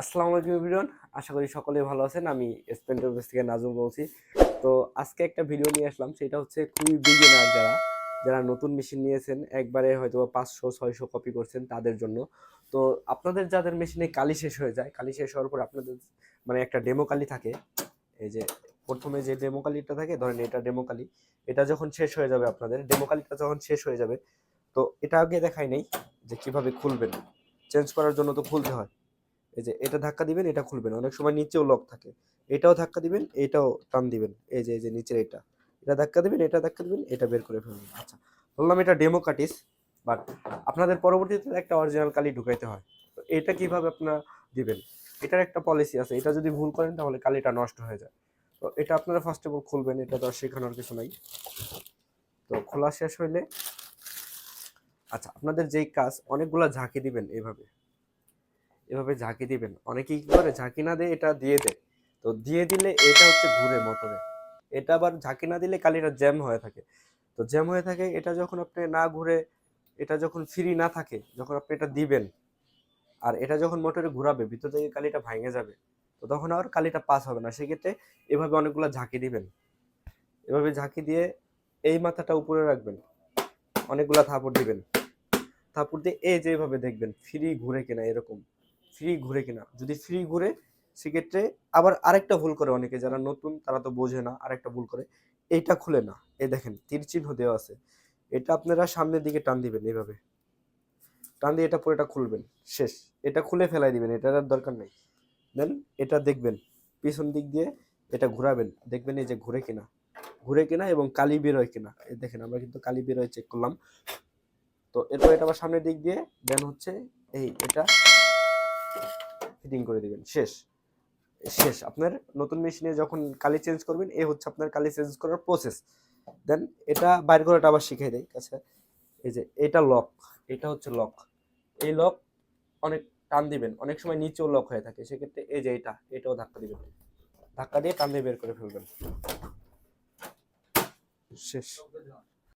আসসালামু আলাইকুম এভরিওয়ান, আশা করি সকলেই ভালো আছেন। আমি স্পেন্টার অফিস থেকে নাজুম বলছি। তো আজকে একটা ভিডিও নিয়ে আসলাম, সেটা হচ্ছে খুবই বিগিনার যারা যারা নতুন মেশিন নিয়েছেন, একবারে হয়তো 500-600 কপি করছেন তাদের জন্য। তো আপনাদের যাদের মেশিনে কালি শেষ হয়ে যায়, কালি শেষ হওয়ার পর আপনাদের মানে একটা ডেমো কালি থাকে, এই যে প্রথমে যে ডেমো কালিটা থাকে, ধরেন এটা ডেমো কালি, এটা যখন শেষ হয়ে যাবে, আপনাদের ডেমো কালিটা যখন শেষ হয়ে যাবে, তো এটা আগে দেখাই নেই যে কিভাবে খুলবেন। চেঞ্জ করার জন্য তো খুলতে হয়। এই যে এটা ধাক্কা দিবেন, এটা খুলবেন। অনেক সময় নিচেও লক থাকে, এটাও ধাক্কা দিবেন, এটাও টান দিবেন। এই যে নিচের এটা ধাক্কা দিবেন, এটা ধাক্কা দিবেন, এটা বের করে ফেলবেন। আচ্ছা, বললাম এটা ডেমো কাটিস, বাট আপনাদের পরবর্তীতে একটা অরিজিনাল কালি ঢুকাইতে হয়। তো এটা কিভাবে আপনারা দিবেন, এটার একটা পলিসি আছে। এটা যদি ভুল করেন তাহলে কালিটা নষ্ট হয়ে যায়। তো এটা আপনারা ফার্স্ট অফ অল খুলবেন, এটা তো আর শেখানোর কিছু নাই। তো খোলা শেষ হইলে, আচ্ছা, আপনাদের যেই কাজ, অনেকগুলা ঝাঁকি দিবেন, এভাবে এভাবে ঝাঁকি দিবেন। অনেকেই কি করে, ঝাঁকি না দিয়ে এটা দিয়ে দেয়। তো দিয়ে দিলে এটা হচ্ছে ঘুরে মোটরে। এটা আবার ঝাঁকি না দিলে কালিটা জ্যাম হয়ে থাকে। তো জ্যাম হয়ে থাকে, এটা যখন আপনি না ঘুরে, এটা যখন ফ্রি না থাকে, যখন আপনি এটা দিবেন আর এটা যখন মোটরে ঘুরাবে, ভিতর থেকে কালিটা ভাঙে যাবে। তো তখন আর কালিটা পাস হবে না। সেক্ষেত্রে এভাবে অনেকগুলো ঝাঁকি দিবেন। এভাবে ঝাঁকি দিয়ে এই মাথাটা উপরে রাখবেন, অনেকগুলা থাপড় দিবেন। থাপড় দিয়ে এই যে এইভাবে দেখবেন ফ্রি ঘুরে কিনা, এরকম ফ্রি ঘুরে কিনা। যদি ফ্রি ঘুরে, সেক্ষেত্রে আবার আরেকটা ভুল করে অনেকে, যারা নতুন তারা তো বোঝে না, আরেকটা ভুল করে, এইটা খুলে না। এই দেখেন তীর চিহ্ন দেওয়া আছে, এটা আপনারা সামনের দিকে টান দিবেন, এইভাবে টান দিয়ে এটা পুরোটা খুলবেন। শেষ, এটা খুলে ফেলাই দিবেন, এটার আর দরকার নেই। দেন এটা দেখবেন পিছন দিক দিয়ে, এটা ঘোরাবেন, দেখবেন এই যে ঘুরে কিনা, ঘুরে কিনা এবং কালি বের হয় কিনা। এই দেখেন আমরা কিন্তু কালি বের হয় চেক করলাম। তো এরপর এটা আবার সামনের দিক দিয়ে, দেন হচ্ছে এটা ফিটিং করে দিবেন। শেষ, শেষ। আপনার নতুন মেশিনে যখন কালি চেঞ্জ করবেন, এই হচ্ছে আপনার কালি চেঞ্জ করার প্রসেস। দেন এটা বাইর করাটা আবার শিখিয়ে দেয়। আচ্ছা, এই যে এটা লক, এটা হচ্ছে লক। এই লক অনেক টান দিবেন, অনেক সময় নিচেও লক হয়ে থাকে। সেক্ষেত্রে এই যে এটাও ধাক্কা দিবেন, ধাক্কা দিয়ে টান দিয়ে বের করে ফেলবেন। শেষ।